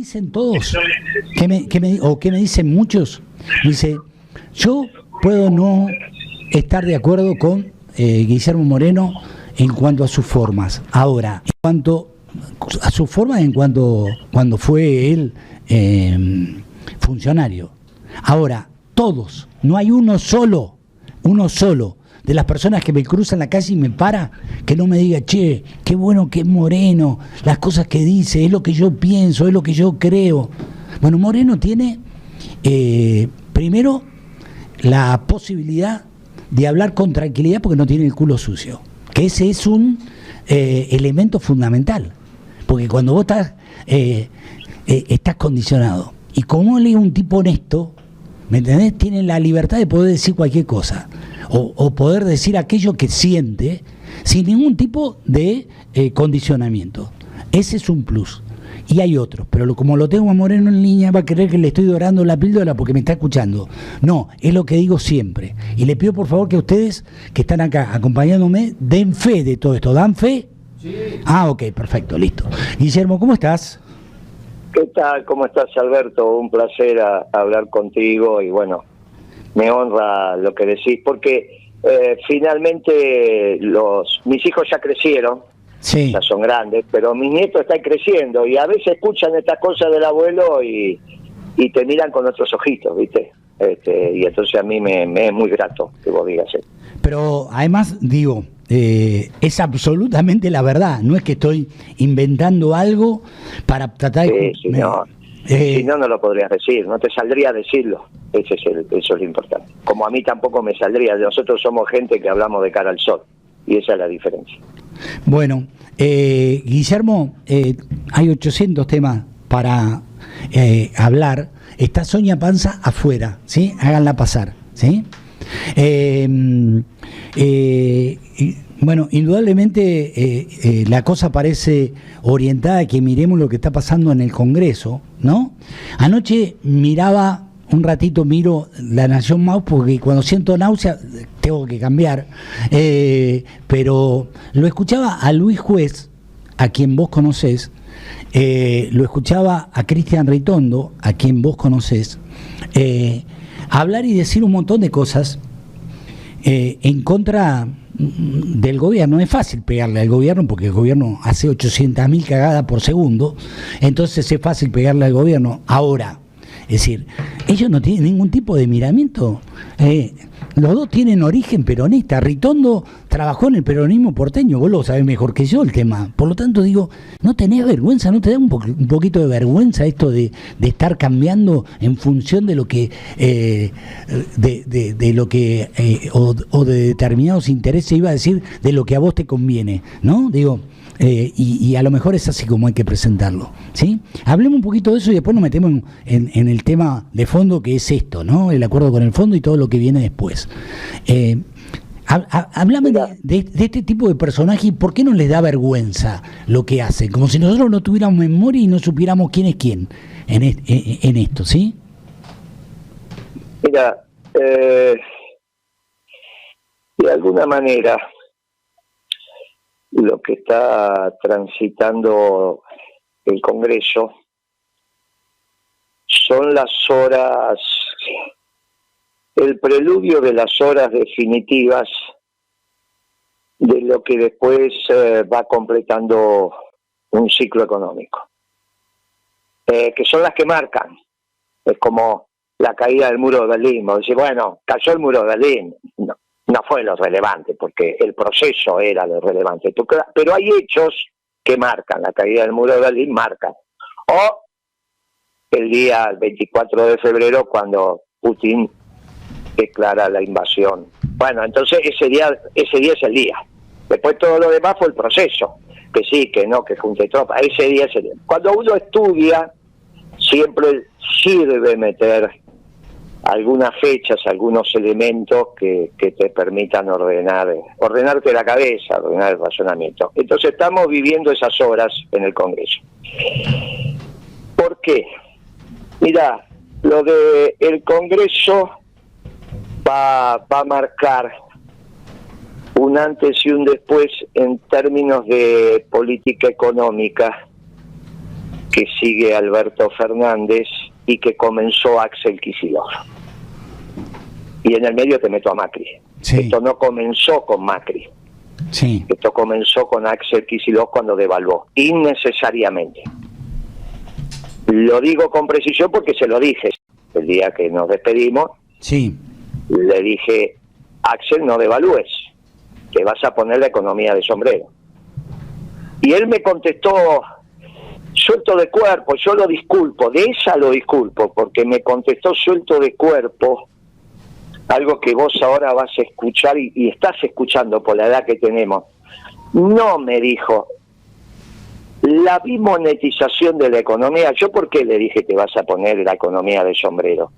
dicen todos? ¿Qué me dicen muchos? Dice, yo puedo no estar de acuerdo con Guillermo Moreno en cuanto a sus formas. Ahora, en cuanto a sus formas, cuando fue él funcionario. Ahora, todos, no hay uno solo de las personas que me cruzan la calle y me para, que no me diga, che, qué bueno que es Moreno, las cosas que dice, es lo que yo pienso, es lo que yo creo. Bueno, Moreno tiene, primero, la posibilidad de hablar con tranquilidad porque no tiene el culo sucio, que ese es un elemento fundamental, porque cuando vos estás condicionado, y como él es un tipo honesto, ¿me entendés? Tiene la libertad de poder decir cualquier cosa, o poder decir aquello que siente, sin ningún tipo de condicionamiento. Ese es un plus. Y hay otros, pero como lo tengo a Moreno en línea, va a creer que le estoy dorando la píldora porque me está escuchando. No, es lo que digo siempre. Y le pido por favor que ustedes, que están acá acompañándome, den fe de todo esto. ¿Dan fe? Sí. Ah, ok, perfecto, listo. Guillermo, ¿cómo estás? ¿Qué tal? ¿Cómo estás, Alberto? Un placer hablar contigo y bueno, me honra lo que decís, porque finalmente mis hijos ya crecieron. Sí. Ya son grandes, pero mis nietos están creciendo y a veces escuchan estas cosas del abuelo y te miran con otros ojitos, ¿viste? Y entonces a mí me es muy grato que vos digas eso. Pero además, digo, es absolutamente la verdad, no es que estoy inventando algo para tratar de... Si no, no lo podrías decir, no te saldría a decirlo, eso es lo importante. Como a mí tampoco me saldría, nosotros somos gente que hablamos de cara al sol. Y esa es la diferencia. Bueno, Guillermo, hay 800 temas para hablar. Está Sonia Panza afuera, ¿sí? Háganla pasar, ¿sí? Bueno, indudablemente la cosa parece orientada a que miremos lo que está pasando en el Congreso, ¿no? Anoche miro La Nación Más porque cuando siento náusea tengo que cambiar, pero lo escuchaba a Luis Juez, a quien vos conocés, lo escuchaba a Cristian Ritondo, a quien vos conocés, hablar y decir un montón de cosas en contra del gobierno. Es fácil pegarle al gobierno porque el gobierno hace 800.000 cagadas por segundo, entonces es fácil pegarle al gobierno. Ahora, es decir, ellos no tienen ningún tipo de miramiento. Los dos tienen origen peronista. Ritondo trabajó en el peronismo porteño, vos lo sabés mejor que yo el tema. Por lo tanto digo, ¿no tenés vergüenza? ¿No te da un poquito de vergüenza esto de estar cambiando en función de lo que de lo que o de determinados intereses, iba a decir, de lo que a vos te conviene, ¿no? Digo, y a lo mejor es así como hay que presentarlo, ¿sí? Hablemos un poquito de eso y después nos metemos en el tema de fondo, que es esto, ¿no? El acuerdo con el fondo y todo lo que viene después. Hablame de este tipo de personajes y por qué no les da vergüenza lo que hacen, como si nosotros no tuviéramos memoria y no supiéramos quién es quién en esto, ¿sí? Mira, de alguna manera lo que está transitando el Congreso son las horas, el preludio de las horas definitivas de lo que después va completando un ciclo económico, que son las que marcan. Es como la caída del muro de Berlín. Vos decís, bueno, cayó el muro de Berlín. No fue lo relevante, porque el proceso era lo relevante. Pero hay hechos que marcan, la caída del muro de Berlín marca. O el día 24 de febrero, cuando Putin declara la invasión. Bueno, entonces ese día es el día. Después todo lo demás fue el proceso. Que sí, que no, que junte tropas. Ese día es el día. Cuando uno estudia, siempre sirve meter algunas fechas, algunos elementos que te permitan ordenarte la cabeza, ordenar el razonamiento. Entonces estamos viviendo esas horas en el Congreso. ¿Por qué? Mira, lo de el Congreso va a marcar un antes y un después en términos de política económica, que sigue Alberto Fernández y que comenzó Axel Kicillof. Y en el medio te meto a Macri. Sí. Esto no comenzó con Macri. Sí. Esto comenzó con Axel Kicillof cuando devaluó, innecesariamente. Lo digo con precisión porque se lo dije el día que nos despedimos. Sí. Le dije, Axel, no devalúes, que vas a poner la economía de sombrero. Y él me contestó, suelto de cuerpo, yo lo disculpo, de esa lo disculpo, porque me contestó suelto de cuerpo, algo que vos ahora vas a escuchar y estás escuchando por la edad que tenemos. No, me dijo, la bimonetización de la economía. ¿Yo por qué le dije que vas a poner la economía de sombrero?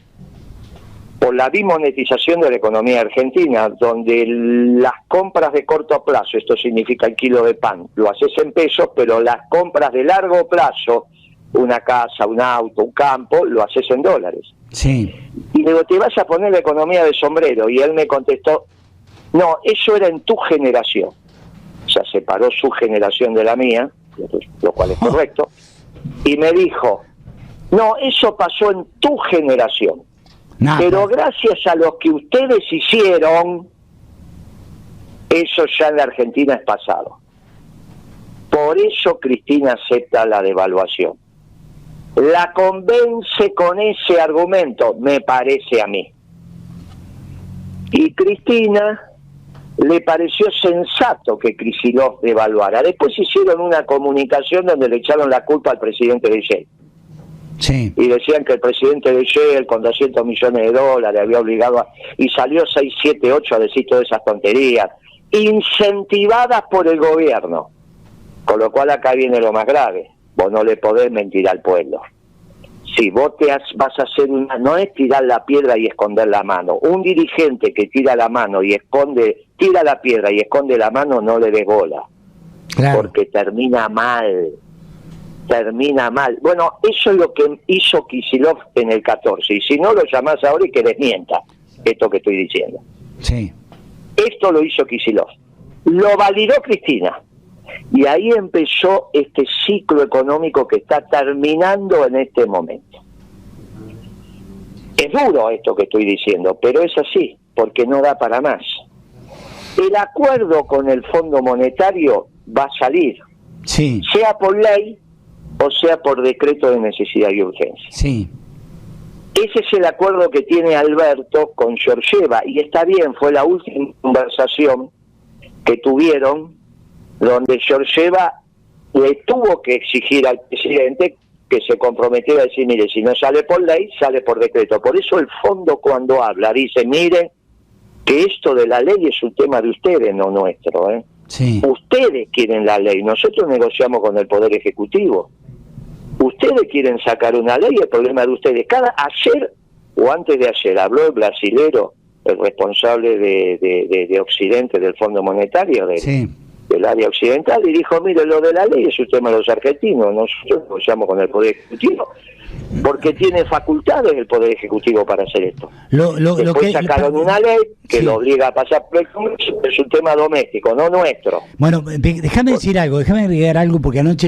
Por la bimonetización de la economía argentina, donde las compras de corto plazo, esto significa el kilo de pan, lo haces en pesos, pero las compras de largo plazo, una casa, un auto, un campo, lo haces en dólares. Sí. Y luego te vas a poner la economía de sombrero. Y él me contestó, no, eso era en tu generación. O sea, separó su generación de la mía, lo cual es correcto, y me dijo, no, eso pasó en tu generación. Pero gracias a lo que ustedes hicieron, eso ya en la Argentina es pasado. Por eso Cristina acepta la devaluación. La convence con ese argumento, me parece a mí. Y Cristina le pareció sensato que Kicillof devaluara. Después hicieron una comunicación donde le echaron la culpa al presidente de Shell. Sí. Y decían que el presidente de Shell con 200 millones de dólares había obligado a... Y salió 6, 7, 8 a decir todas esas tonterías, incentivadas por el gobierno. Con lo cual acá viene lo más grave. Vos no le podés mentir al pueblo. Si vos vas a hacer una... No es tirar la piedra y esconder la mano. Un dirigente que tira la mano y tira la piedra y esconde la mano, no le des bola. Claro. Porque termina mal. Bueno, eso es lo que hizo Kicillof en el 14, y si no lo llamás ahora y que desmienta esto que estoy diciendo. Sí. Esto lo hizo Kicillof. Lo validó Cristina. Y ahí empezó este ciclo económico que está terminando en este momento. Es duro esto que estoy diciendo, pero es así, porque no da para más. El acuerdo con el Fondo Monetario va a salir, sí, sea por ley o sea por decreto de necesidad y urgencia. Sí. Ese es el acuerdo que tiene Alberto con Georgieva, y está bien, fue la última conversación que tuvieron, donde Georgieva le tuvo que exigir al presidente que se comprometiera a decir, mire, si no sale por ley, sale por decreto. Por eso el fondo, cuando habla, dice, miren, que esto de la ley es un tema de ustedes, no nuestro, ¿eh? Sí. Ustedes quieren la ley, nosotros negociamos con el Poder Ejecutivo. Ustedes quieren sacar una ley, el problema de ustedes. Ayer o antes de ayer habló el brasilero, el responsable de Occidente, del Fondo Monetario, sí, del área occidental, y dijo, mire, lo de la ley es un tema de los argentinos, nosotros negociamos con el Poder Ejecutivo, porque tiene facultades el Poder Ejecutivo para hacer esto. Después sacaron una ley que lo obliga a pasar por el Congreso, es un tema doméstico, no nuestro. Bueno, déjame decir algo, déjame agregar algo, porque anoche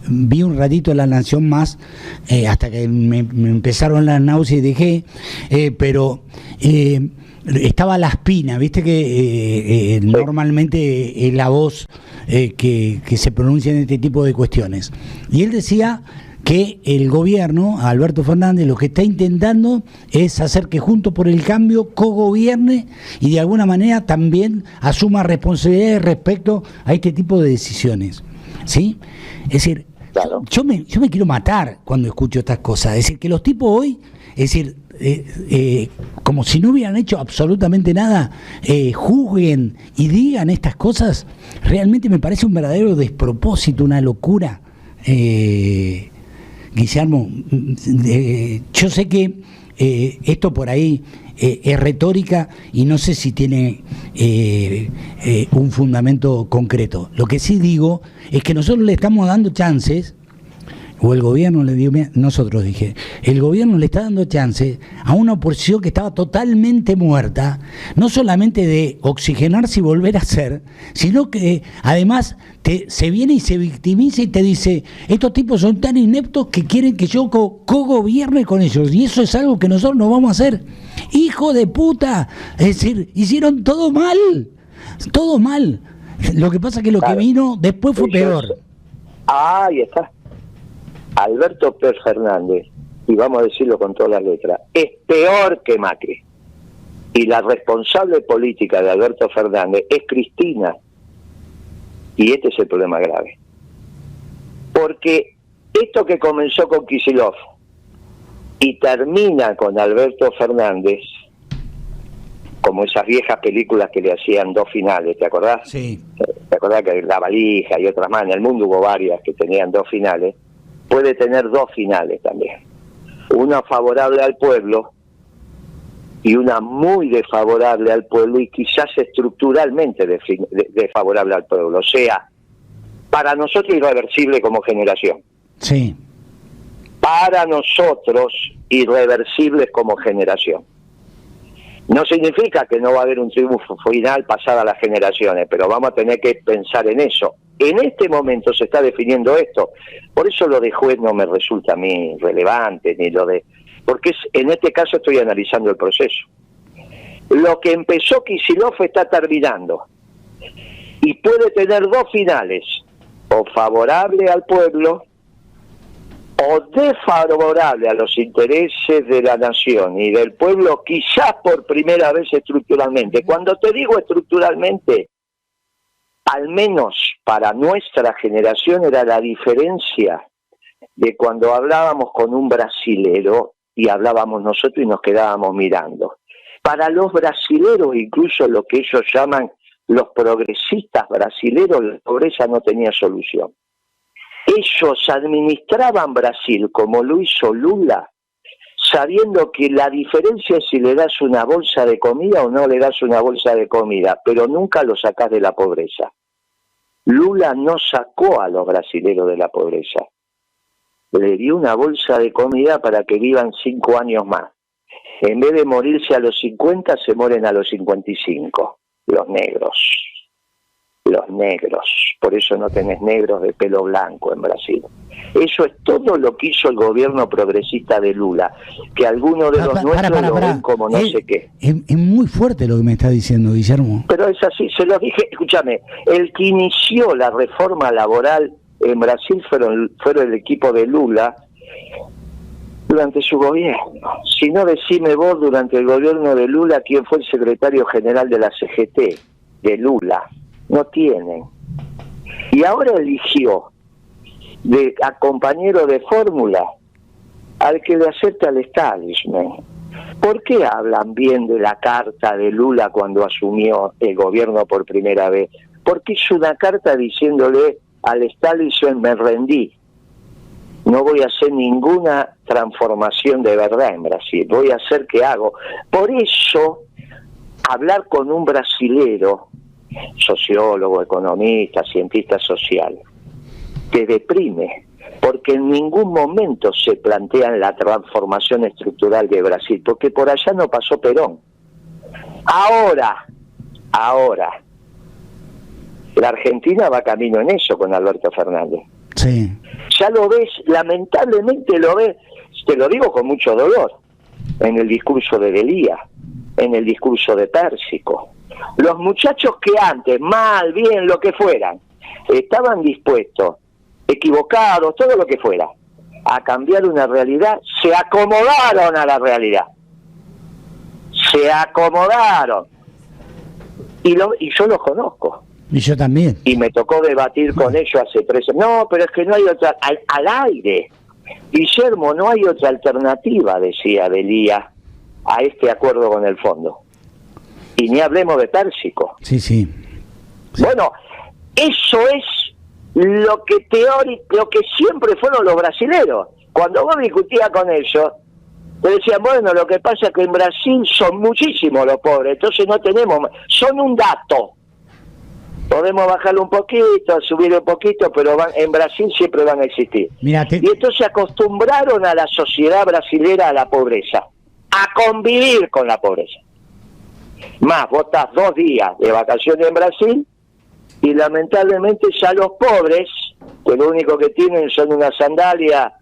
vi un ratito La Nación Más, hasta que me empezaron las náuseas y dejé, pero estaba Laspina, viste que sí, normalmente es la voz que se pronuncia en este tipo de cuestiones, y él decía que el gobierno, Alberto Fernández, lo que está intentando es hacer que Juntos por el Cambio cogobierne y de alguna manera también asuma responsabilidades respecto a este tipo de decisiones, ¿sí? Es decir, claro, yo me quiero matar cuando escucho estas cosas. Es decir, que los tipos hoy, es decir, como si no hubieran hecho absolutamente nada, juzguen y digan estas cosas, realmente me parece un verdadero despropósito, una locura. Guillermo, yo sé que esto por ahí es retórica y no sé si tiene un fundamento concreto. Lo que sí digo es que nosotros le estamos dando chances, o el gobierno le dio, nosotros dije, el gobierno le está dando chance a una oposición que estaba totalmente muerta, no solamente de oxigenarse y volver a ser, sino que además se viene y se victimiza y te dice, estos tipos son tan ineptos que quieren que yo cogobierne con ellos, y eso es algo que nosotros no vamos a hacer. ¡Hijo de puta! Es decir, hicieron todo mal. Lo que pasa es que lo que vino después fue peor. Ahí está. Alberto Pérez Fernández, y vamos a decirlo con todas las letras, es peor que Macri. Y la responsable política de Alberto Fernández es Cristina. Y este es el problema grave. Porque esto que comenzó con Kicillof y termina con Alberto Fernández, como esas viejas películas que le hacían 2 finales, ¿te acordás? Sí. ¿Te acordás que La Valija y otras más? En el mundo hubo varias que tenían 2 finales. Puede tener 2 finales también. Una favorable al pueblo y una muy desfavorable al pueblo, y quizás estructuralmente desfavorable al pueblo. O sea, para nosotros irreversible como generación. Sí. Para nosotros irreversibles como generación. No significa que no va a haber un triunfo final pasada las generaciones, pero vamos a tener que pensar en eso. En este momento se está definiendo esto. Por eso lo de juez no me resulta a mí relevante, ni lo de... Porque en este caso estoy analizando el proceso. Lo que empezó Kicillof está terminando. Y puede tener 2 finales, o favorable al pueblo, o desfavorable a los intereses de la nación y del pueblo, quizás por primera vez estructuralmente. Cuando te digo estructuralmente, al menos para nuestra generación era la diferencia de cuando hablábamos con un brasilero y hablábamos nosotros y nos quedábamos mirando. Para los brasileros, incluso lo que ellos llaman los progresistas brasileros, la pobreza no tenía solución. Ellos administraban Brasil como lo hizo Lula, sabiendo que la diferencia es si le das una bolsa de comida o no le das una bolsa de comida, pero nunca lo sacás de la pobreza. Lula no sacó a los brasileros de la pobreza. Le dio una bolsa de comida para que vivan 5 años más. En vez de morirse a los 50, se mueren a los 55, los negros. Los negros, por eso no tenés negros de pelo blanco en Brasil. Eso es todo lo que hizo el gobierno progresista de Lula, que algunos de los nuestros lo ven como no sé qué. Es muy fuerte lo que me está diciendo, Guillermo. Pero es así, se lo dije, escúchame, el que inició la reforma laboral en Brasil fueron el equipo de Lula durante su gobierno. Si no, decime vos, durante el gobierno de Lula, quién fue el secretario general de la CGT, de Lula. No tienen. Y ahora eligió a compañero de fórmula al que le acepta el establishment. ¿Por qué hablan bien de la carta de Lula cuando asumió el gobierno por primera vez? Porque hizo una carta diciéndole al establishment: me rendí. No voy a hacer ninguna transformación de verdad en Brasil. Voy a hacer que hago. Por eso, hablar con un brasilero, sociólogo, economista, cientista social, te deprime, porque en ningún momento se plantean la transformación estructural de Brasil, porque por allá no pasó Perón. Ahora, la Argentina va camino en eso con Alberto Fernández. Sí. Ya lo ves, lamentablemente lo ves, te lo digo con mucho dolor, en el discurso de Delía, en el discurso de Pérsico. Los muchachos que antes, mal, bien, lo que fueran, estaban dispuestos, equivocados, todo lo que fuera, a cambiar una realidad, se acomodaron a la realidad. Se acomodaron. Y yo los conozco. Y yo también. Y me tocó debatir con ellos hace 3 años. No, pero es que no hay otra, al aire. Guillermo, no hay otra alternativa, decía Delía, a este acuerdo con el fondo. Y ni hablemos de Pérsico. Sí. Bueno, eso es lo que siempre fueron los brasileros. Cuando vos discutías con ellos, te decían, bueno, lo que pasa es que en Brasil son muchísimos los pobres, entonces no tenemos, son un dato. Podemos bajarlo un poquito, subir un poquito, pero en Brasil siempre van a existir. Mirá, Y entonces acostumbraron a la sociedad brasilera a la pobreza, a convivir con la pobreza. Más, vos estás 2 días de vacaciones en Brasil y lamentablemente ya los pobres, que lo único que tienen son una sandalia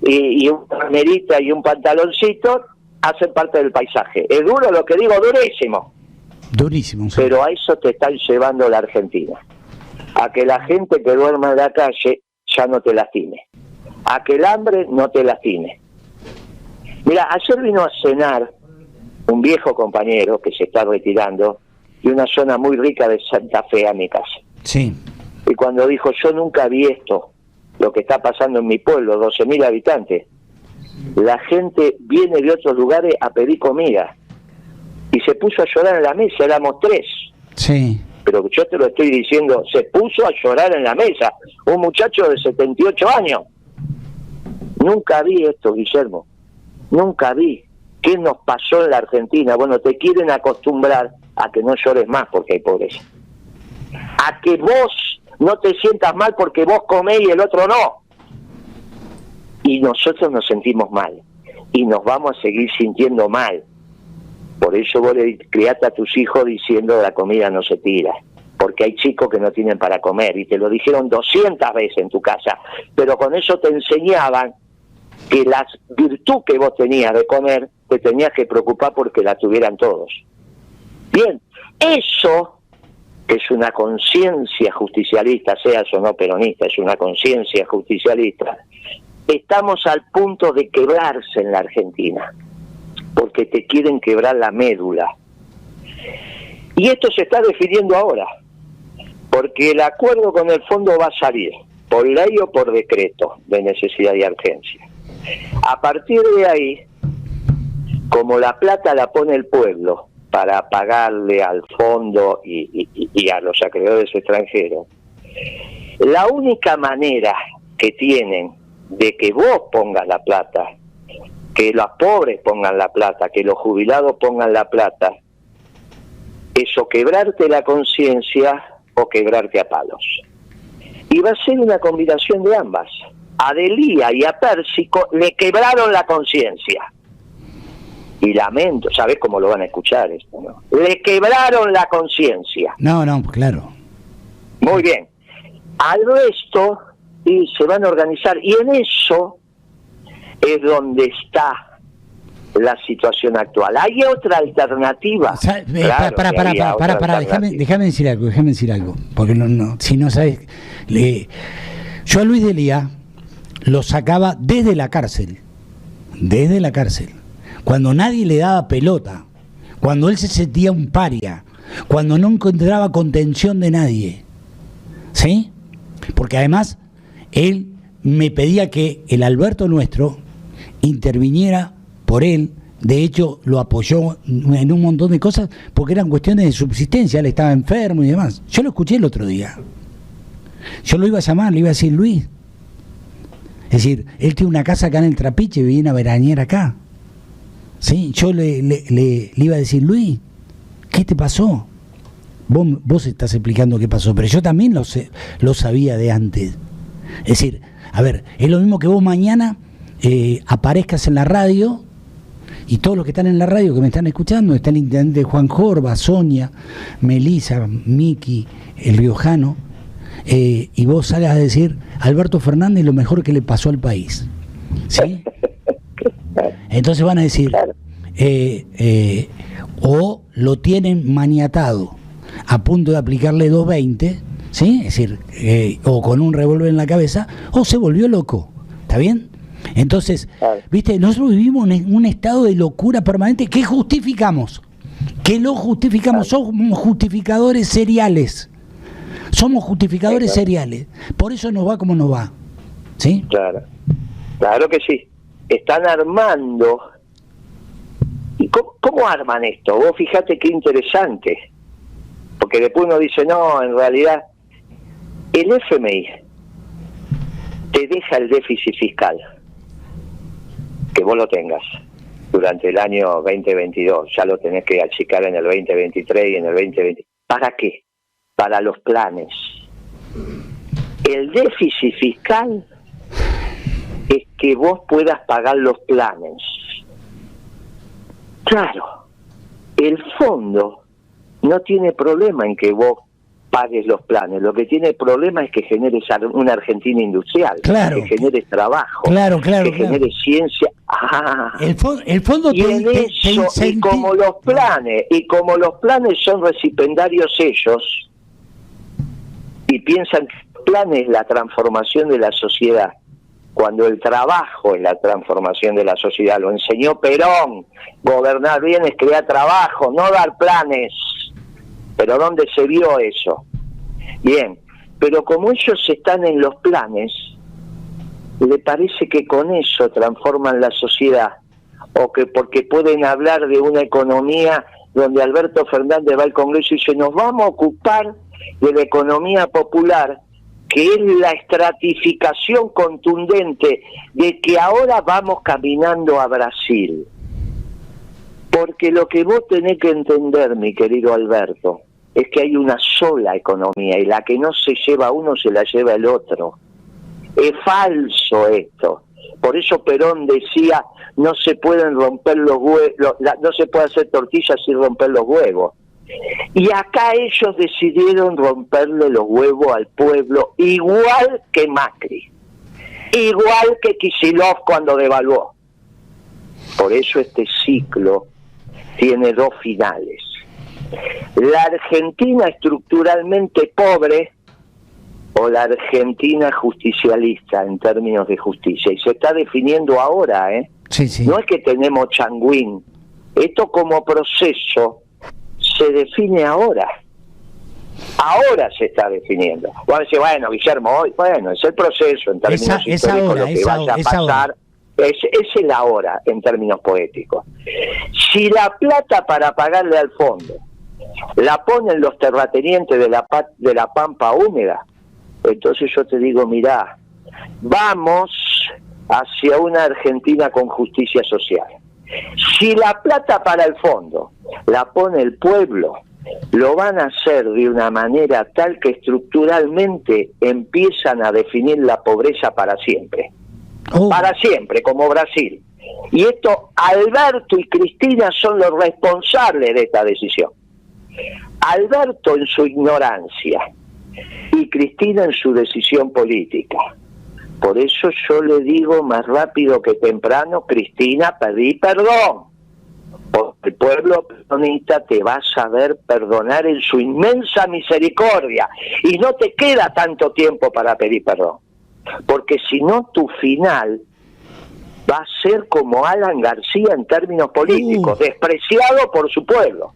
y una remerita y un pantaloncito, hacen parte del paisaje. Es duro lo que digo, durísimo. Durísimo. Sí. Pero a eso te están llevando la Argentina. A que la gente que duerma en la calle ya no te lastime. A que el hambre no te lastime. Mira, ayer vino a cenar un viejo compañero que se está retirando de una zona muy rica de Santa Fe a mi casa. Sí. Y cuando dijo, yo nunca vi esto, lo que está pasando en mi pueblo, 12.000 habitantes. La gente viene de otros lugares a pedir comida. Y se puso a llorar en la mesa, éramos 3. Sí. Pero yo te lo estoy diciendo, se puso a llorar en la mesa. Un muchacho de 78 años. Nunca vi esto, Guillermo. Nunca vi. ¿Qué nos pasó en la Argentina? Bueno, te quieren acostumbrar a que no llores más porque hay pobreza. A que vos no te sientas mal porque vos comés y el otro no. Y nosotros nos sentimos mal. Y nos vamos a seguir sintiendo mal. Por eso vos le criaste a tus hijos diciendo la comida no se tira. Porque hay chicos que no tienen para comer. Y te lo dijeron 200 veces en tu casa. Pero con eso te enseñaban que la virtud que vos tenías de comer, te tenías que preocupar porque la tuvieran todos. Bien, eso, que es una conciencia justicialista, seas o no peronista, es una conciencia justicialista, estamos al punto de quebrarse en la Argentina, porque te quieren quebrar la médula. Y esto se está definiendo ahora, porque el acuerdo con el fondo va a salir, por ley o por decreto de necesidad y urgencia. A partir de ahí, como la plata la pone el pueblo para pagarle al fondo y a los acreedores extranjeros, la única manera que tienen de que vos pongas la plata, que los pobres pongan la plata, que los jubilados pongan la plata, es o quebrarte la conciencia o quebrarte a palos. Y va a ser una combinación de ambas. A Delía y a Pérsico le quebraron la conciencia. Y lamento, ¿sabés cómo lo van a escuchar esto, no? Le quebraron la conciencia. No, claro. Muy bien. Al resto, y se van a organizar. Y en eso es donde está la situación actual. ¿Hay otra alternativa? Para, déjame decir algo, porque no, si no sabes, yo a Luis Delía lo sacaba desde la cárcel, cuando nadie le daba pelota, cuando él se sentía un paria, cuando no encontraba contención de nadie, ¿sí? Porque además él me pedía que el Alberto nuestro interviniera por él. De hecho lo apoyó en un montón de cosas porque eran cuestiones de subsistencia, él estaba enfermo y demás. Yo lo escuché el otro día, yo lo iba a llamar, le iba a decir: Luis, es decir, él tiene una casa acá en el Trapiche, viene a veranear acá, ¿sí? Yo le iba a decir: Luis, ¿qué te pasó? Vos estás explicando qué pasó, pero yo también lo sabía de antes. Es decir, a ver, es lo mismo que vos mañana aparezcas en la radio, y todos los que están en la radio que me están escuchando, está el intendente Juan Jorba, Sonia, Melisa, Miki, el riojano, y vos salgas a decir: Alberto Fernández lo mejor que le pasó al país, ¿sí? Entonces van a decir, o lo tienen maniatado a punto de aplicarle 220, ¿sí? Es decir, o con un revólver en la cabeza, o se volvió loco, ¿está bien? Entonces, viste, nosotros vivimos en un estado de locura permanente que justificamos, somos justificadores seriales, seriales, por eso nos va como nos va, ¿sí? Claro que sí. Están armando. ¿Y cómo arman esto? Vos fíjate qué interesante, porque después uno dice: no, en realidad el FMI te deja el déficit fiscal, que vos lo tengas durante el año 2022, ya lo tenés que achicar en el 2023 y en el 2020. ¿Para qué? para los planes. El déficit fiscal es que vos puedas pagar los planes. Claro, el fondo no tiene problema en que vos pagues los planes, lo que tiene problema es que generes una Argentina industrial, claro, que generes trabajo, claro, que genere ciencia. El fondo y en eso, y como los planes son recipendarios ellos, y piensan que el plan es la transformación de la sociedad, cuando el trabajo es la transformación de la sociedad. Lo enseñó Perón: gobernar bien es crear trabajo, no dar planes. Pero ¿dónde se vio eso? Bien, pero como ellos están en los planes, le parece que con eso transforman la sociedad, o que porque pueden hablar de una economía donde Alberto Fernández va al Congreso y dice: nos vamos a ocupar de la economía popular, que es la estratificación contundente de que ahora vamos caminando a Brasil. Porque lo que vos tenés que entender, mi querido Alberto, es que hay una sola economía, y la que no se lleva uno se la lleva el otro. Es falso esto. Por eso Perón decía: no se pueden romper los huevos, no se puede hacer tortillas sin romper los huevos. Y acá ellos decidieron romperle los huevos al pueblo, igual que Macri, igual que Kicillof cuando devaluó. Por eso este ciclo tiene dos finales: la Argentina estructuralmente pobre o la Argentina justicialista en términos de justicia. Y se está definiendo ahora, ¿eh? Sí, sí. No es que tenemos changuín. Esto como proceso se define ahora. Ahora se está definiendo. Vos decís: bueno, Guillermo, hoy, bueno, es el proceso en términos históricos, lo que vaya a pasar. Es el ahora en términos poéticos. Si la plata para pagarle al fondo la ponen los terratenientes de la Pampa Húmeda, entonces yo te digo: mirá, vamos hacia una Argentina con justicia social. Si la plata para el fondo la pone el pueblo, lo van a hacer de una manera tal que estructuralmente empiezan a definir la pobreza para siempre. Para siempre, como Brasil. Y esto, Alberto y Cristina son los responsables de esta decisión. Alberto en su ignorancia y Cristina en su decisión política. Por eso yo le digo más rápido que temprano: Cristina, pedí perdón. Porque el pueblo peronista te va a saber perdonar en su inmensa misericordia. Y no te queda tanto tiempo para pedir perdón. Porque si no, tu final va a ser como Alan García en términos políticos, despreciado por su pueblo.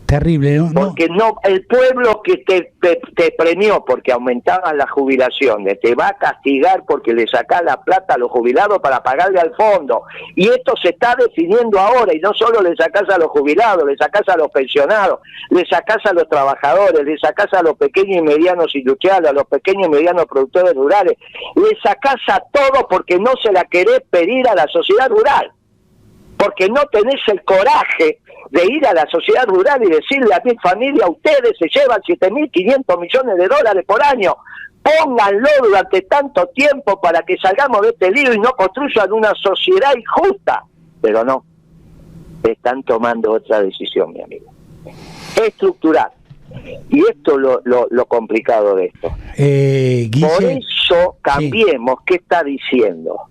Terrible, ¿no? Porque no, el pueblo que te premió porque aumentabas la jubilación, te va a castigar porque le sacás la plata a los jubilados para pagarle al fondo. Y esto se está definiendo ahora, y no solo le sacás a los jubilados, le sacás a los pensionados, le sacás a los trabajadores, le sacás a los pequeños y medianos industriales, a los pequeños y medianos productores rurales, le sacás a todos porque no se la querés pedir a la sociedad rural. Porque no tenés el coraje de ir a la sociedad rural y decirle a mi familia: ustedes se llevan 7.500 millones de dólares por año, pónganlo durante tanto tiempo para que salgamos de este lío y no construyan una sociedad injusta. Pero no, están tomando otra decisión, mi amigo, estructural. Y esto lo complicado de esto. Por eso cambiemos. Sí. ¿Qué está diciendo?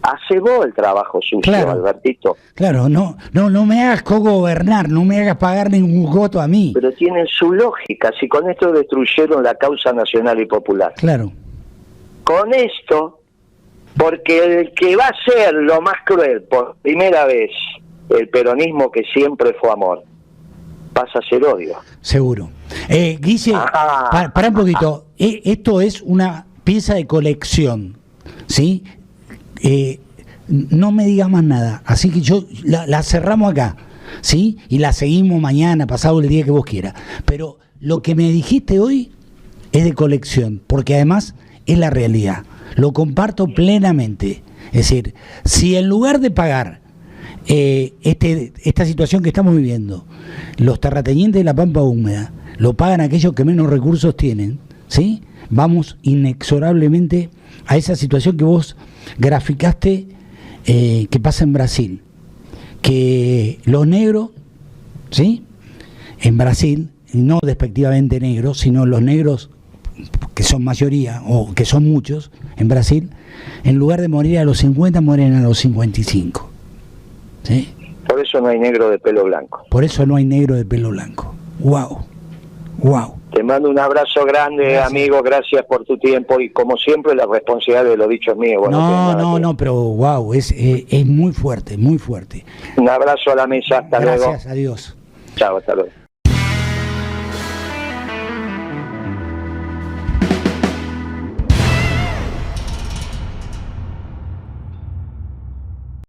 Hace vos el trabajo sucio, claro, Albertito. Claro, no me hagas cogobernar, no me hagas pagar ningún voto a mí. Pero tienen su lógica, si con esto destruyeron la causa nacional y popular. Claro. Con esto, porque el que va a ser lo más cruel por primera vez, el peronismo que siempre fue amor, pasa a ser odio. Seguro. Guille, para un poquito, esto es una pieza de colección, ¿sí? No me digas más nada, así que yo la cerramos acá, ¿sí? Y la seguimos mañana, pasado el día que vos quieras. Pero lo que me dijiste hoy es de colección, porque además es la realidad. Lo comparto plenamente. Es decir, si en lugar de pagar esta situación que estamos viviendo, los terratenientes de la Pampa Húmeda, lo pagan aquellos que menos recursos tienen, ¿sí? Vamos inexorablemente a esa situación que vos graficaste, que pasa en Brasil, que los negros, ¿sí? En Brasil, no despectivamente negros, sino los negros que son mayoría o que son muchos en Brasil, en lugar de morir a los 50 mueren a los 55, ¿sí? Por eso no hay negro de pelo blanco. Por eso no hay negro de pelo blanco. Wow, wow. Te mando un abrazo grande, gracias. Amigo, gracias por tu tiempo y como siempre la responsabilidad de lo dicho es mío. Bueno, no, pero wow, es muy fuerte, muy fuerte. Un abrazo a la mesa, hasta luego. Gracias, adiós. Chao, hasta luego.